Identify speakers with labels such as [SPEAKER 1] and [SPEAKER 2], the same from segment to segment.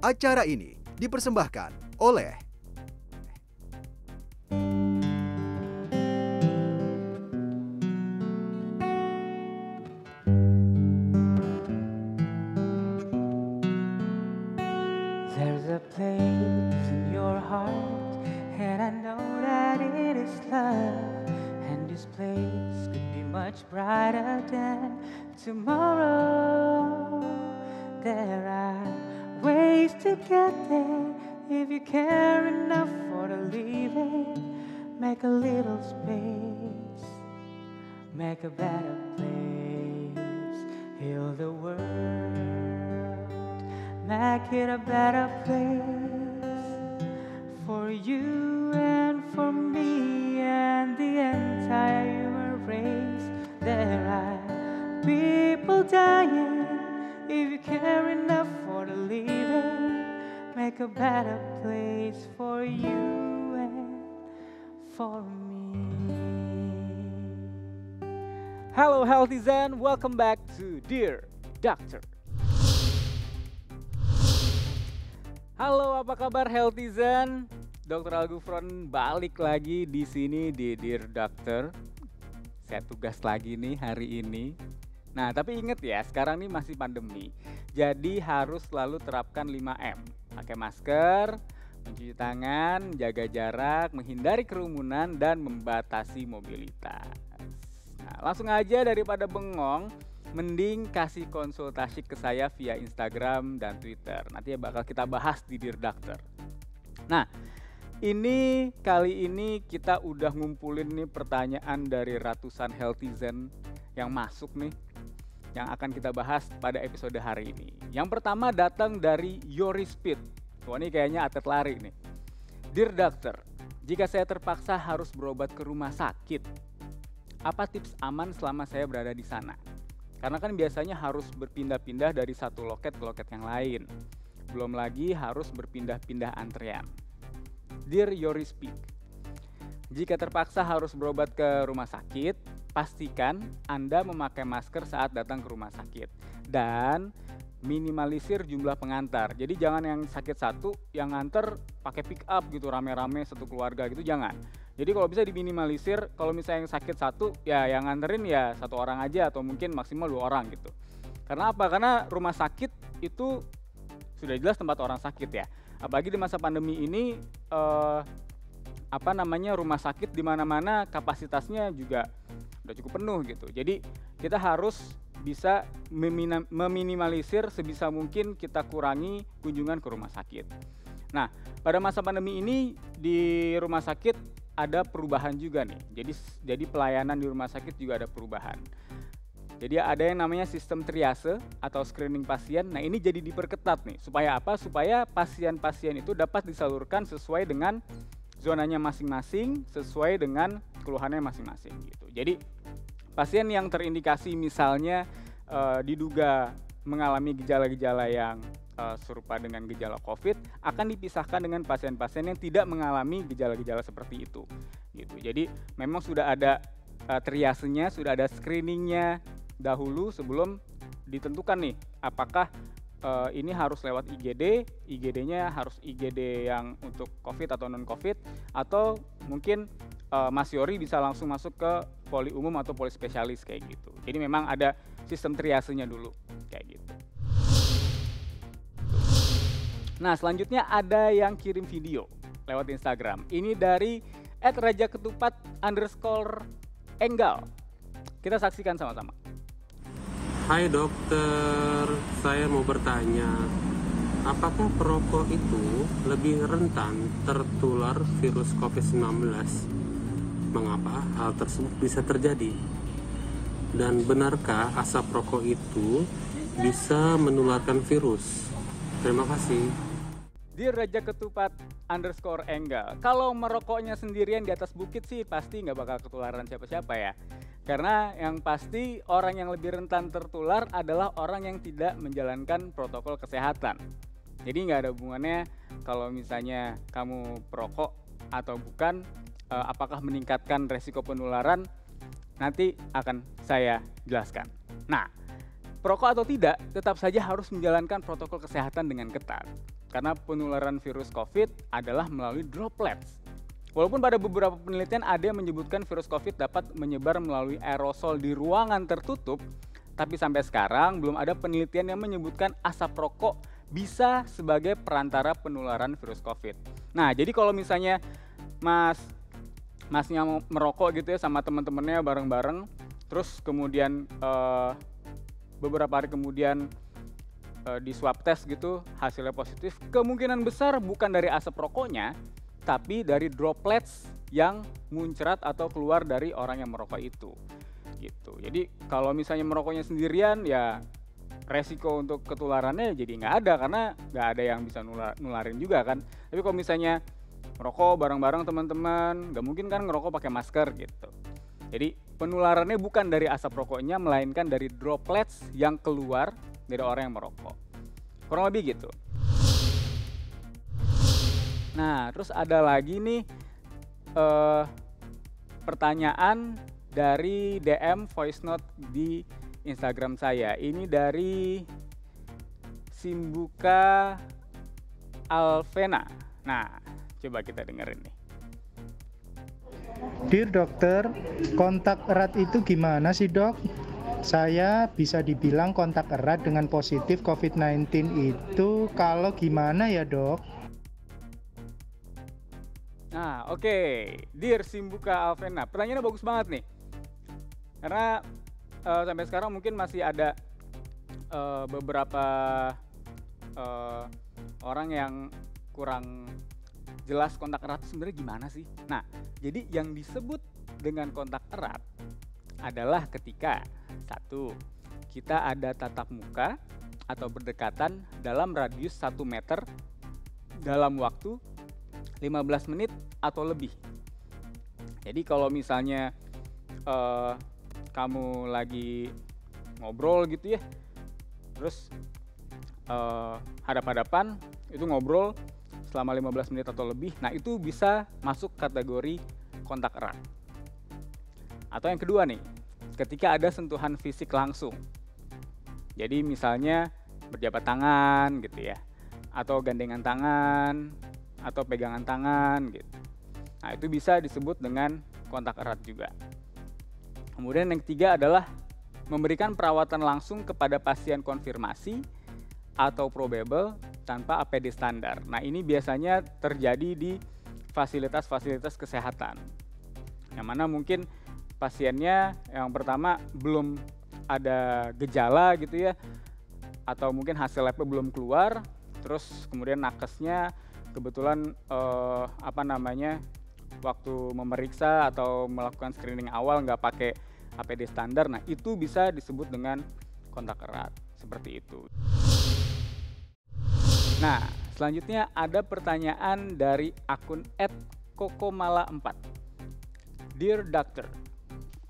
[SPEAKER 1] Acara ini dipersembahkan oleh
[SPEAKER 2] There's a place in your heart, and I know that it is love. And this place could be much brighter than tomorrow. There are ways to get there if you care enough for the living. Make a little space, make a better place, heal the world, make it a better place for you and for me and the entire human race. There are people dying. If you care enough for the living, make a better place for you and for me. Hello Healthizen, welcome back to Dear Doctor. Halo, apa kabar Healthizen? Dr. Algufron balik lagi di sini di Dear Doctor. Saya tugas lagi nih hari ini. Nah, tapi inget ya, sekarang nih masih pandemi. Jadi harus selalu terapkan 5M. Pakai masker, mencuci tangan, jaga jarak, menghindari kerumunan, dan membatasi mobilitas. Nah, langsung aja daripada bengong, mending kasih konsultasi ke saya via Instagram dan Twitter. Nanti bakal kita bahas di Dear Doctor. Nah, kali ini kita udah ngumpulin nih pertanyaan dari ratusan Healthizen yang masuk nih, yang akan kita bahas pada episode hari ini. Yang pertama datang dari Yori Speed. Wah, ini kayaknya atlet lari nih. Dear Doctor, jika saya terpaksa harus berobat ke rumah sakit, apa tips aman selama saya berada di sana? Karena kan biasanya harus berpindah-pindah dari satu loket ke loket yang lain. Belum lagi harus berpindah-pindah antrean. Dear Yori Speak, jika terpaksa harus berobat ke rumah sakit, pastikan Anda memakai masker saat datang ke rumah sakit. Dan minimalisir jumlah pengantar. Jadi jangan yang sakit satu, yang nganter pakai pick up gitu, rame-rame satu keluarga gitu, jangan. Jadi kalau bisa diminimalisir, kalau misalnya yang sakit satu, ya yang nganterin ya satu orang aja atau mungkin maksimal 2 orang gitu. Karena apa? Karena rumah sakit itu sudah jelas tempat orang sakit ya. Apalagi di masa pandemi ini, rumah sakit di mana-mana kapasitasnya juga udah cukup penuh gitu. Jadi kita harus bisa meminimalisir sebisa mungkin, kita kurangi kunjungan ke rumah sakit. Nah, pada masa pandemi ini di rumah sakit ada perubahan juga nih. Jadi pelayanan di rumah sakit juga ada perubahan. Jadi ada yang namanya sistem triase atau screening pasien. Nah, ini jadi diperketat nih. Supaya apa? Supaya pasien-pasien itu dapat disalurkan sesuai dengan zonanya masing-masing, sesuai dengan keluhannya masing-masing gitu. Jadi pasien yang terindikasi misalnya diduga mengalami gejala-gejala yang serupa dengan gejala COVID akan dipisahkan dengan pasien-pasien yang tidak mengalami gejala-gejala seperti itu gitu. Jadi memang sudah ada triasenya, sudah ada screeningnya dahulu sebelum ditentukan nih apakah ini harus lewat IGD, IGD-nya harus IGD yang untuk COVID atau non-COVID, atau mungkin Mas Yori bisa langsung masuk ke poli umum atau poli spesialis kayak gitu. Jadi memang ada sistem triasenya dulu kayak gitu. Nah, selanjutnya ada yang kirim video lewat Instagram. Ini dari @rajaketupat_enggal. Kita saksikan sama-sama.
[SPEAKER 3] Hai dokter, saya mau bertanya, apakah perokok itu lebih rentan tertular virus COVID-19? Mengapa hal tersebut bisa terjadi? Dan benarkah asap rokok itu bisa menularkan virus? Terima kasih.
[SPEAKER 2] Di @rajaketupat_enggal. Kalau merokoknya sendirian di atas bukit sih pasti nggak bakal ketularan siapa-siapa ya. Karena yang pasti orang yang lebih rentan tertular adalah orang yang tidak menjalankan protokol kesehatan. Jadi nggak ada hubungannya kalau misalnya kamu perokok atau bukan, apakah meningkatkan resiko penularan, nanti akan saya jelaskan. Nah, perokok atau tidak, tetap saja harus menjalankan protokol kesehatan dengan ketat. Karena penularan virus COVID adalah melalui droplets. Walaupun pada beberapa penelitian ada yang menyebutkan virus COVID dapat menyebar melalui aerosol di ruangan tertutup, tapi sampai sekarang belum ada penelitian yang menyebutkan asap rokok bisa sebagai perantara penularan virus COVID. Nah, jadi kalau misalnya masnya mau merokok gitu ya sama teman-temannya bareng-bareng, terus kemudian beberapa hari kemudian di swab test gitu hasilnya positif, kemungkinan besar bukan dari asap rokoknya, tapi dari droplets yang muncrat atau keluar dari orang yang merokok itu. Gitu. Jadi kalau misalnya merokoknya sendirian ya resiko untuk ketularannya jadi nggak ada, karena nggak ada yang bisa nularin juga kan. Tapi kalau misalnya merokok bareng-bareng teman-teman, nggak mungkin kan ngerokok pakai masker gitu. Jadi penularannya bukan dari asap rokoknya, melainkan dari droplets yang keluar dari orang yang merokok. Kurang lebih gitu. Nah, terus ada lagi nih pertanyaan dari DM voice note di Instagram saya. Ini dari Simbuka Alvena. Nah, coba kita dengerin nih.
[SPEAKER 4] Dear dokter, kontak erat itu gimana sih dok? Saya bisa dibilang kontak erat dengan positif COVID-19 itu kalau gimana ya dok?
[SPEAKER 2] Nah, oke. Dear Simbuka Alvena, pertanyaannya bagus banget nih. Karena sampai sekarang mungkin masih ada beberapa orang yang kurang jelas kontak erat sebenarnya gimana sih. Nah, jadi yang disebut dengan kontak erat adalah ketika satu, kita ada tatap muka atau berdekatan dalam radius 1 meter dalam waktu 15 menit atau lebih. Jadi kalau misalnya kamu lagi ngobrol gitu ya, terus hadap-hadapan itu ngobrol selama 15 menit atau lebih, nah itu bisa masuk kategori kontak erat. Atau yang kedua nih, ketika ada sentuhan fisik langsung. Jadi misalnya berjabat tangan gitu ya, atau gandengan tangan, atau pegangan tangan gitu. Nah, itu bisa disebut dengan kontak erat juga. Kemudian yang ketiga adalah memberikan perawatan langsung kepada pasien konfirmasi atau probable tanpa APD standar. Nah, ini biasanya terjadi di fasilitas-fasilitas kesehatan. Yang mana mungkin pasiennya yang pertama belum ada gejala gitu ya, atau mungkin hasil labnya belum keluar, terus kemudian nakesnya kebetulan waktu memeriksa atau melakukan screening awal nggak pakai APD standar, nah itu bisa disebut dengan kontak erat seperti itu. Nah, selanjutnya ada pertanyaan dari akun @kokomala4. Dear Doctor,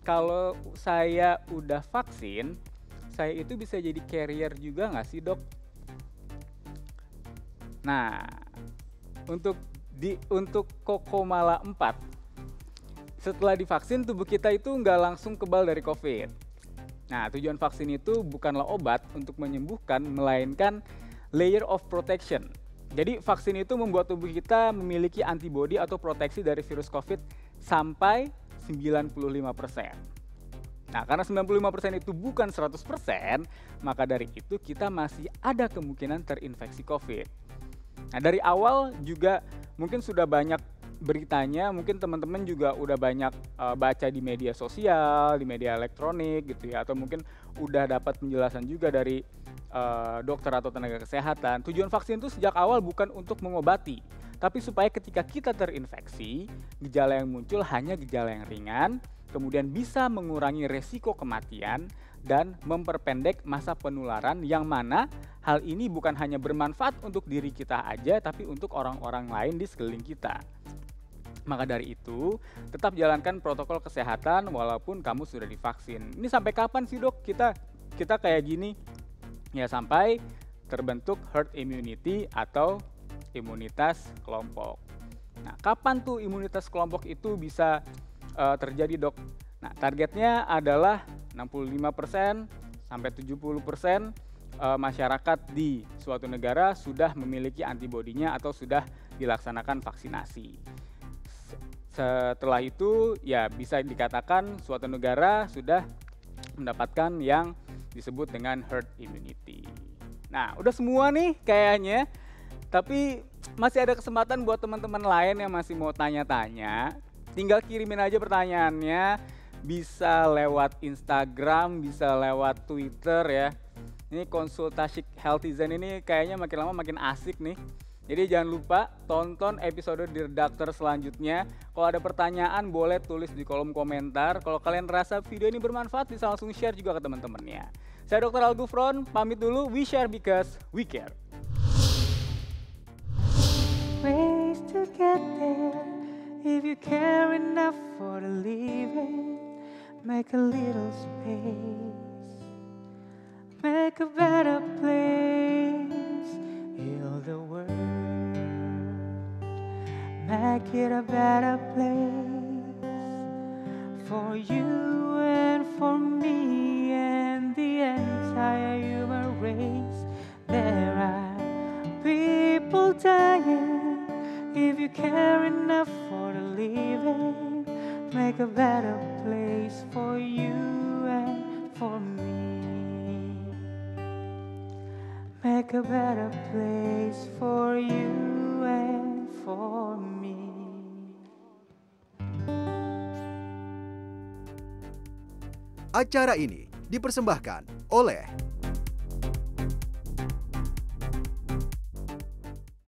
[SPEAKER 2] kalau saya udah vaksin, saya itu bisa jadi carrier juga nggak sih dok? Nah, untuk Kokomala 4, setelah divaksin tubuh kita itu nggak langsung kebal dari COVID. Nah, tujuan vaksin itu bukanlah obat untuk menyembuhkan, melainkan layer of protection. Jadi vaksin itu membuat tubuh kita memiliki antibodi atau proteksi dari virus COVID sampai 95%. Nah, karena 95% itu bukan 100%, maka dari itu kita masih ada kemungkinan terinfeksi COVID. Nah, dari awal juga mungkin sudah banyak beritanya, mungkin teman-teman juga udah banyak baca di media sosial, di media elektronik gitu ya, atau mungkin udah dapat penjelasan juga dari dokter atau tenaga kesehatan. Tujuan vaksin itu sejak awal bukan untuk mengobati, tapi supaya ketika kita terinfeksi, gejala yang muncul hanya gejala yang ringan, kemudian bisa mengurangi resiko kematian dan memperpendek masa penularan, yang mana hal ini bukan hanya bermanfaat untuk diri kita aja, tapi untuk orang-orang lain di sekeliling kita. Maka dari itu, tetap jalankan protokol kesehatan walaupun kamu sudah divaksin. Ini sampai kapan sih dok kita kayak gini? Ya sampai terbentuk herd immunity atau imunitas kelompok. Nah, kapan tuh imunitas kelompok itu bisa terjadi dok? Nah, targetnya adalah 65% sampai 70% masyarakat di suatu negara sudah memiliki antibodinya atau sudah dilaksanakan vaksinasi. Setelah itu ya bisa dikatakan suatu negara sudah mendapatkan yang disebut dengan herd immunity. Nah, udah semua nih kayaknya, tapi masih ada kesempatan buat teman-teman lain yang masih mau tanya-tanya. Tinggal kirimin aja pertanyaannya, bisa lewat Instagram, bisa lewat Twitter ya. Ini konsultasi Healthizen ini kayaknya makin lama makin asik nih. Jadi jangan lupa tonton episode Dear Doctor selanjutnya. Kalau ada pertanyaan boleh tulis di kolom komentar. Kalau kalian rasa video ini bermanfaat bisa langsung share juga ke teman-temannya. Saya Dr. Algufron, pamit dulu. We share because we care.
[SPEAKER 5] Ways to get there if you care enough for the living. Make a little space. Make a better place, heal the world. Make it a better place for you and for me and the entire human race. There are people dying. If you care enough for the living, make a better place for you and for me. Make a better place for you and for me.
[SPEAKER 1] Acara ini dipersembahkan oleh